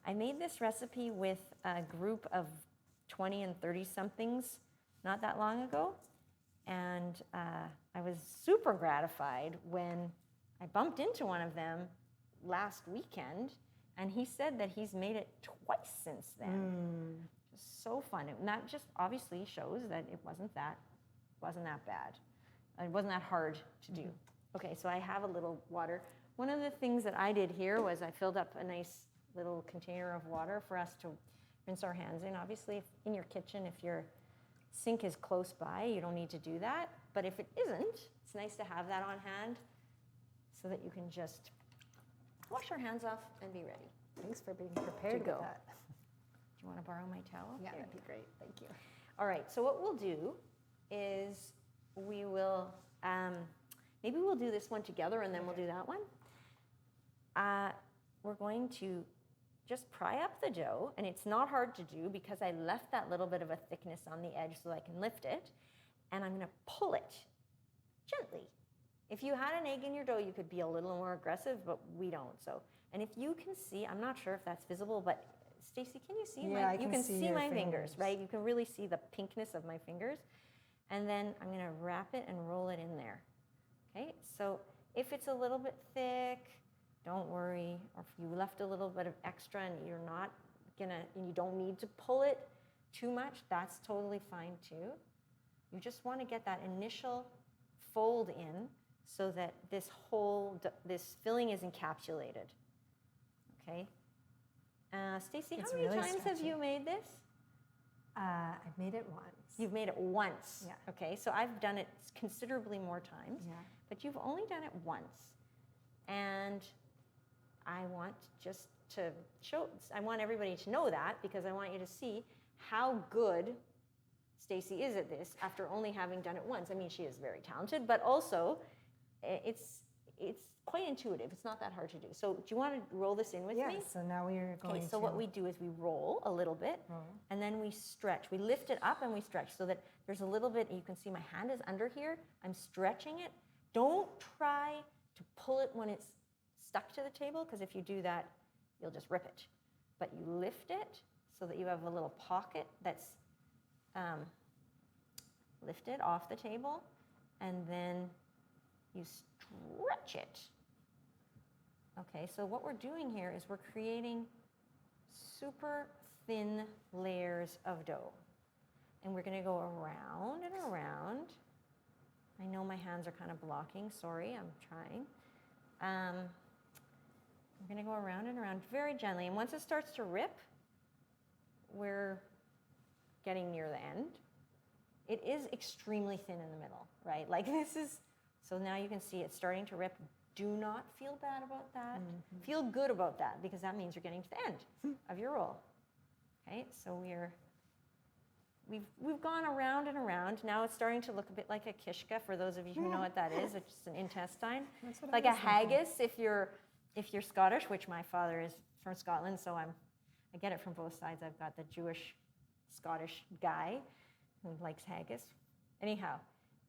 I made this recipe with a group of 20 and 30 somethings not that long ago. And I was super gratified when I bumped into one of them last weekend, and he said that he's made it twice since then. Just so fun. And that just obviously shows that it wasn't that bad. It wasn't that hard to do. Okay, so I have a little water. One of the things that I did here was I filled up a nice little container of water for us to rinse our hands in. Obviously, in your kitchen, if your sink is close by, you don't need to do that. But if it isn't, it's nice to have that on hand so that you can just wash your hands off and be ready. Thanks for being prepared with that. Do you want to borrow my towel? Yeah, that'd be great. Thank you. All right, so what we'll do is we will, maybe we'll do this one together and then we'll do that one. We're going to just pry up the dough, and it's not hard to do because I left that little bit of a thickness on the edge so I can lift it, and I'm gonna pull it gently. If you had an egg in your dough, you could be a little more aggressive, but we don't. So, and if you can see, I'm not sure if that's visible, but Stacey, can you see you can see my fingers, fingers, right? You can really see the pinkness of my fingers. And then I'm gonna wrap it and roll it in there. Okay, so if it's a little bit thick, don't worry. Or if you left a little bit of extra and you don't need to pull it too much, that's totally fine too. You just wanna get that initial fold in so that this filling is encapsulated, okay? Stacey, how many times have you made this? I've made it once. You've made it once. Yeah. Okay, so I've done it considerably more times. Yeah. But you've only done it once. And I want just to I want everybody to know that, because I want you to see how good Stacey is at this after only having done it once. I mean, she is very talented, but also it's quite intuitive. It's not that hard to do. So do you want to roll this in with me? Yeah, so now we are going to... Okay, so what we do is we roll a little bit, and then we stretch. We lift it up and we stretch so that there's a little bit, you can see my hand is under here. I'm stretching it. Don't try to pull it when it's stuck to the table, because if you do that, you'll just rip it. But you lift it so that you have a little pocket that's lifted off the table, and then you stretch it. Okay, so what we're doing here is we're creating super thin layers of dough. And we're gonna go around and around. I know my hands are kind of blocking, sorry, I'm trying. We're gonna go around and around. around very gently. And once it starts to rip, we're getting near the end. It is extremely thin in the middle, right? Like this is, so now you can see it's starting to rip. Do not feel bad about that. Feel good about that, because that means you're getting to the end of your roll. Okay, so we've gone around and around. Now it's starting to look a bit like a kishka, for those of you who know what that is. It's just an intestine. That's what like I a was thinking. haggis if you're Scottish, which my father is from Scotland, so I get it from both sides. I've got the Jewish Scottish guy who likes haggis. Anyhow,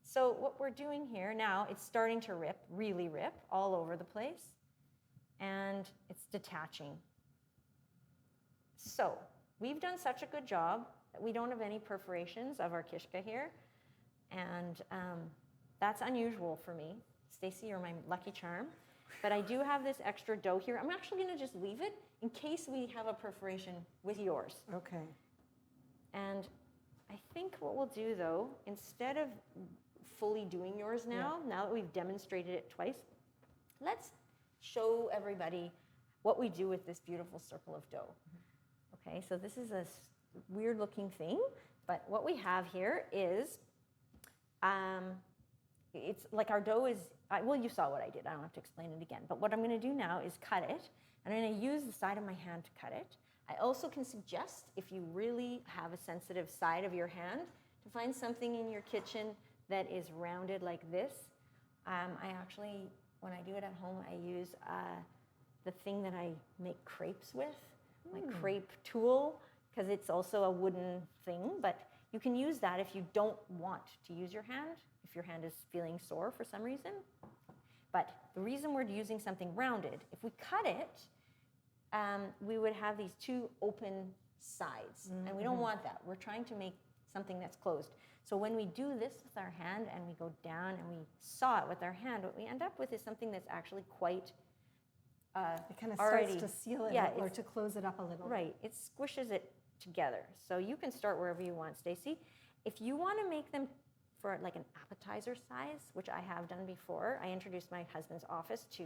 so what we're doing here now, it's starting to rip, really rip all over the place, and it's detaching. So we've done such a good job that we don't have any perforations of our kishka here, and that's unusual for me. Stacey, you're my lucky charm. But I do have this extra dough here. I'm actually going to just leave it in case we have a perforation with yours. Okay. And I think what we'll do, though, instead of fully doing yours now that we've demonstrated it twice, let's show everybody what we do with this beautiful circle of dough. Okay, so this is a weird-looking thing, but what we have here is, it's like our dough is, well, you saw what I did. I don't have to explain it again. But what I'm going to do now is cut it. And I'm going to use the side of my hand to cut it. I also can suggest, if you really have a sensitive side of your hand, to find something in your kitchen that is rounded like this. I actually, when I do it at home, I use the thing that I make crepes with, my crepe tool, because it's also a wooden thing. But you can use that if you don't want to use your hand, if your hand is feeling sore for some reason. But the reason we're using something rounded, if we cut it, we would have these two open sides, and we don't want that. We're trying to make something that's closed. So when we do this with our hand and we go down and we saw it with our hand, what we end up with is something that's actually quite it kind of starts to seal it up, or to close it up a little. Right, it squishes it together. So you can start wherever you want, Stacey. If you want to make them for like an appetizer size, which I have done before, I introduced my husband's office to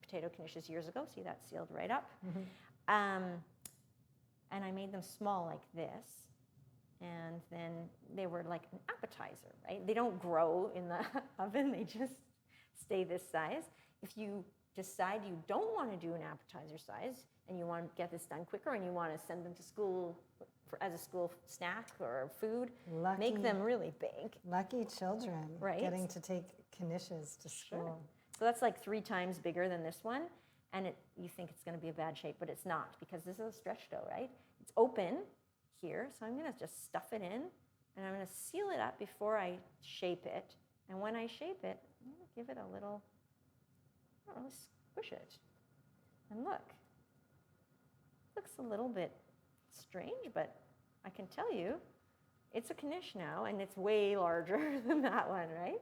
potato knishes years ago. See, that's sealed right up. And I made them small like this, and then they were like an appetizer, right? They don't grow in the oven, they just stay this size. If you decide you don't want to do an appetizer size and you want to get this done quicker and you want to send them to school as a school snack or food, make them really big. Lucky children, right? Getting to take knishes to school. Sure. So that's like 3 times bigger than this one, and you think it's going to be a bad shape, but it's not, because this is a stretch dough, right? It's open here, so I'm going to just stuff it in, and I'm going to seal it up before I shape it. And when I shape it, I'm going to give it a little, I don't know, squish it. And look, looks a little bit strange, but I can tell you, it's a knish now, and it's way larger than that one, right?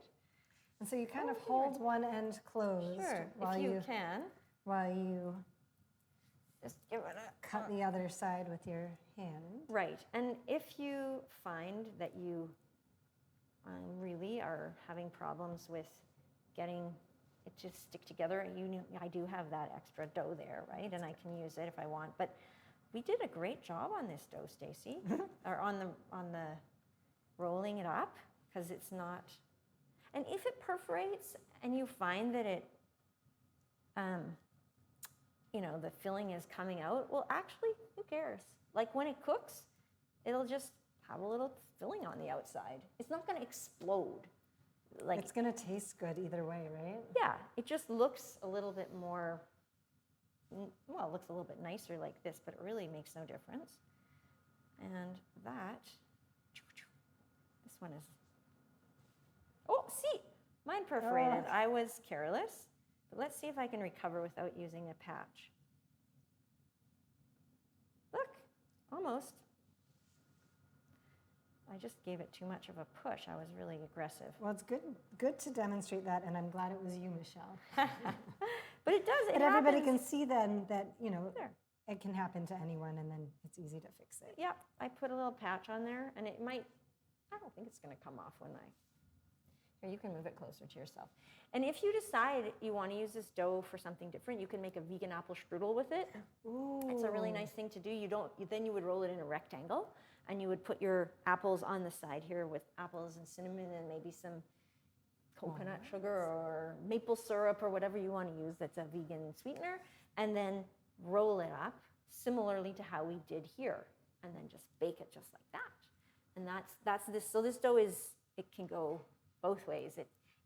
And so you kind of hold one end closed while you can. While you just give it a cut the other side with your hand. Right, and if you find that you really are having problems with getting it to stick together, I do have that extra dough there, right? And I can use it if I want. But we did a great job on this dough, Stacey, or on the rolling it up, because it's not. And if it perforates and you find that it, the filling is coming out, well, actually, who cares? Like when it cooks, it'll just have a little filling on the outside. It's not going to explode. Like it's going to taste good either way, right? Yeah, it just looks a little bit more, well, it looks a little bit nicer like this, but it really makes no difference. And that, this one is, oh, see, mine perforated. Oh. I was careless, but let's see if I can recover without using a patch. Look, almost. I just gave it too much of a push. I was really aggressive. Well, it's good to demonstrate that, and I'm glad it was you, Michelle. But it does. But everybody can see then that, there. It can happen to anyone, and then it's easy to fix it. Yep, I put a little patch on there, and it might, I don't think it's going to come off when Here, you can move it closer to yourself. And if you decide you want to use this dough for something different, you can make a vegan apple strudel with it. Ooh. It's a really nice thing to do. Then you would roll it in a rectangle, and you would put your apples on the side here with apples and cinnamon and maybe some coconut sugar or maple syrup or whatever you want to use that's a vegan sweetener, and then roll it up similarly to how we did here, and then just bake it just like that. And that's this. So this dough it can go both ways.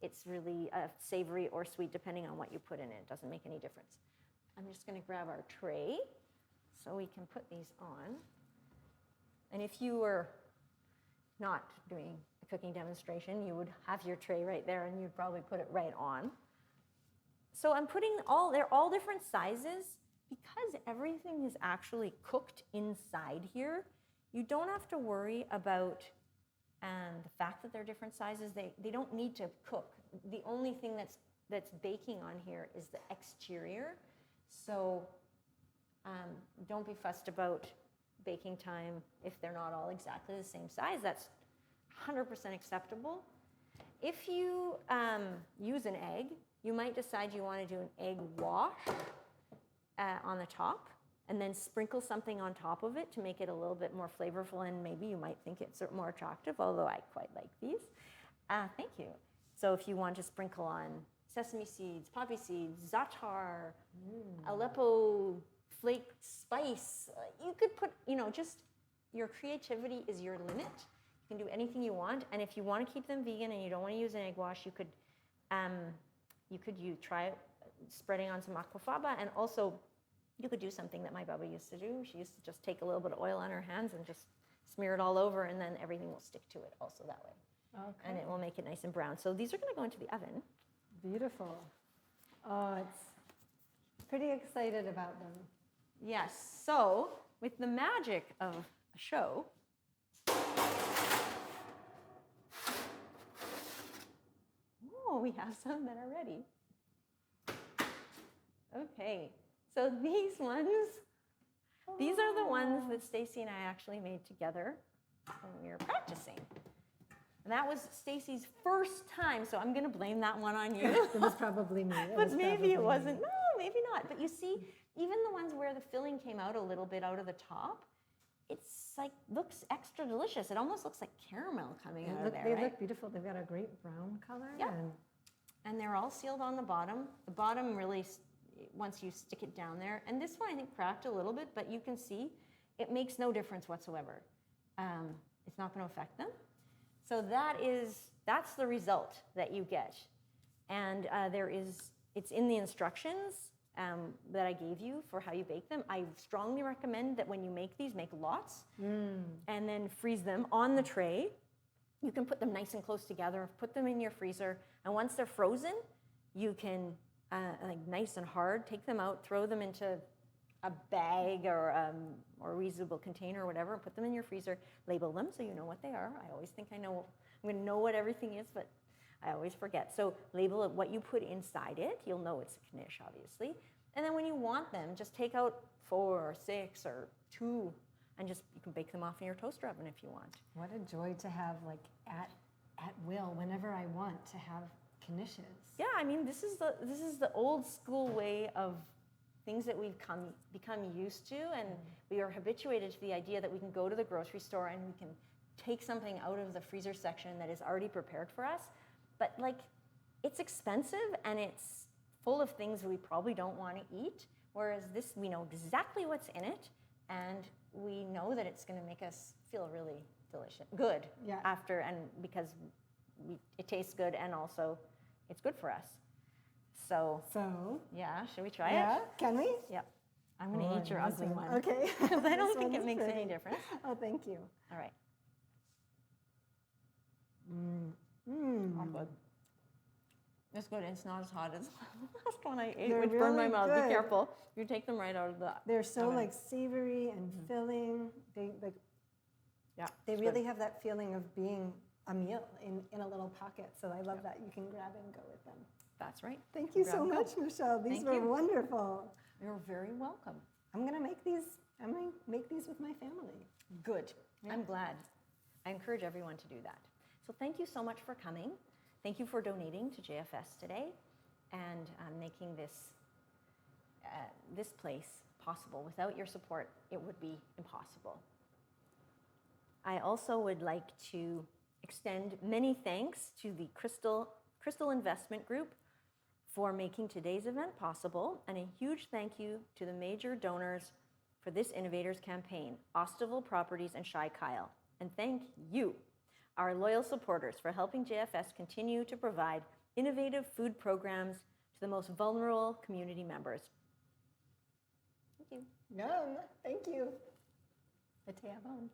It's really savory or sweet depending on what you put in it. It doesn't make any difference. I'm just going to grab our tray so we can put these on. And if you were not doing a cooking demonstration, you would have your tray right there and you'd probably put it right on. So I'm putting they're all different sizes. Because everything is actually cooked inside here, you don't have to worry about the fact that they're different sizes. They don't need to cook. The only thing that's baking on here is the exterior. So don't be fussed about baking time if they're not all exactly the same size. That's 100% acceptable. If you use an egg, you might decide you want to do an egg wash on the top, and then sprinkle something on top of it to make it a little bit more flavorful, and maybe you might think it's more attractive, although I quite like these. Thank you. So if you want to sprinkle on sesame seeds, poppy seeds, za'atar, Aleppo flaked spice, you could put, just your creativity is your limit. You can do anything you want, and if you want to keep them vegan and you don't want to use an egg wash, you could try spreading on some aquafaba, and also you could do something that my Baba used to do. She used to just take a little bit of oil on her hands and just smear it all over, and then everything will stick to it also that way. Okay. And it will make it nice and brown. So these are going to go into the oven. Beautiful. Oh, it's pretty excited about them. Yes. So with the magic of a show, we have some that are ready. Okay, so these are the ones that Stacy and I actually made together when we were practicing. And that was Stacy's first time, so I'm going to blame that one on you. It was probably me. But maybe it wasn't. No, maybe not. But you see, even the ones where the filling came out a little bit out of the top, it's like looks extra delicious. It almost looks like caramel coming out of there. They look beautiful. They've got a great brown color. Yeah. And they're all sealed on the bottom. The bottom really, once you stick it down there, and this one I think cracked a little bit, but you can see it makes no difference whatsoever. It's not going to affect them. So that's the result that you get. And it's in the instructions that I gave you for how you bake them. I strongly recommend that when you make these, make lots and then freeze them on the tray. You can put them nice and close together, put them in your freezer, and once they're frozen, you can, like nice and hard, take them out, throw them into a bag or a reusable container or whatever, and put them in your freezer, label them so you know what they are. I always think I'm going to know what everything is, but I always forget. So label it what you put inside it. You'll know it's a knish, obviously. And then when you want them, just take out 4 or 6 or 2, and you can bake them off in your toaster oven if you want. What a joy to have, like, at will, whenever I want, to have knishes. Yeah, I mean, this is the old school way of things that we've become used to, and we are habituated to the idea that we can go to the grocery store and we can take something out of the freezer section that is already prepared for us. But like, it's expensive and it's full of things we probably don't want to eat, whereas this, we know exactly what's in it, and we know that it's going to make us feel really good after, and because it tastes good, and also it's good for us. So yeah, should we try it? Yeah, can we? Yep. I'm going to eat your ugly one. Okay. Because I don't think it makes any difference. Oh, thank you. All right. All good. It's good. It's not as hot as the last one I ate, They're which burned my really mouth. good. Be careful. You take them right out of the They're so oven. like savory and filling. They really have that feeling of being a meal in a little pocket. So I love that you can grab and go with them. That's right. Thank you so much, Michelle. These were wonderful. You're very welcome. I'm gonna make these with my family. Good. Yeah. I'm glad. I encourage everyone to do that. So thank you so much for coming. thank you for donating to JFS today and making this place possible. Without your support, it would be impossible. I also would like to extend many thanks to the Cristall Investment Group for making today's event possible, and a huge thank you to the major donors for this Innovators campaign, Ostaville Properties and Shy Kyle. And thank you, our loyal supporters, for helping JFS continue to provide innovative food programs to the most vulnerable community members. Thank you. No, thank you. Ate avon.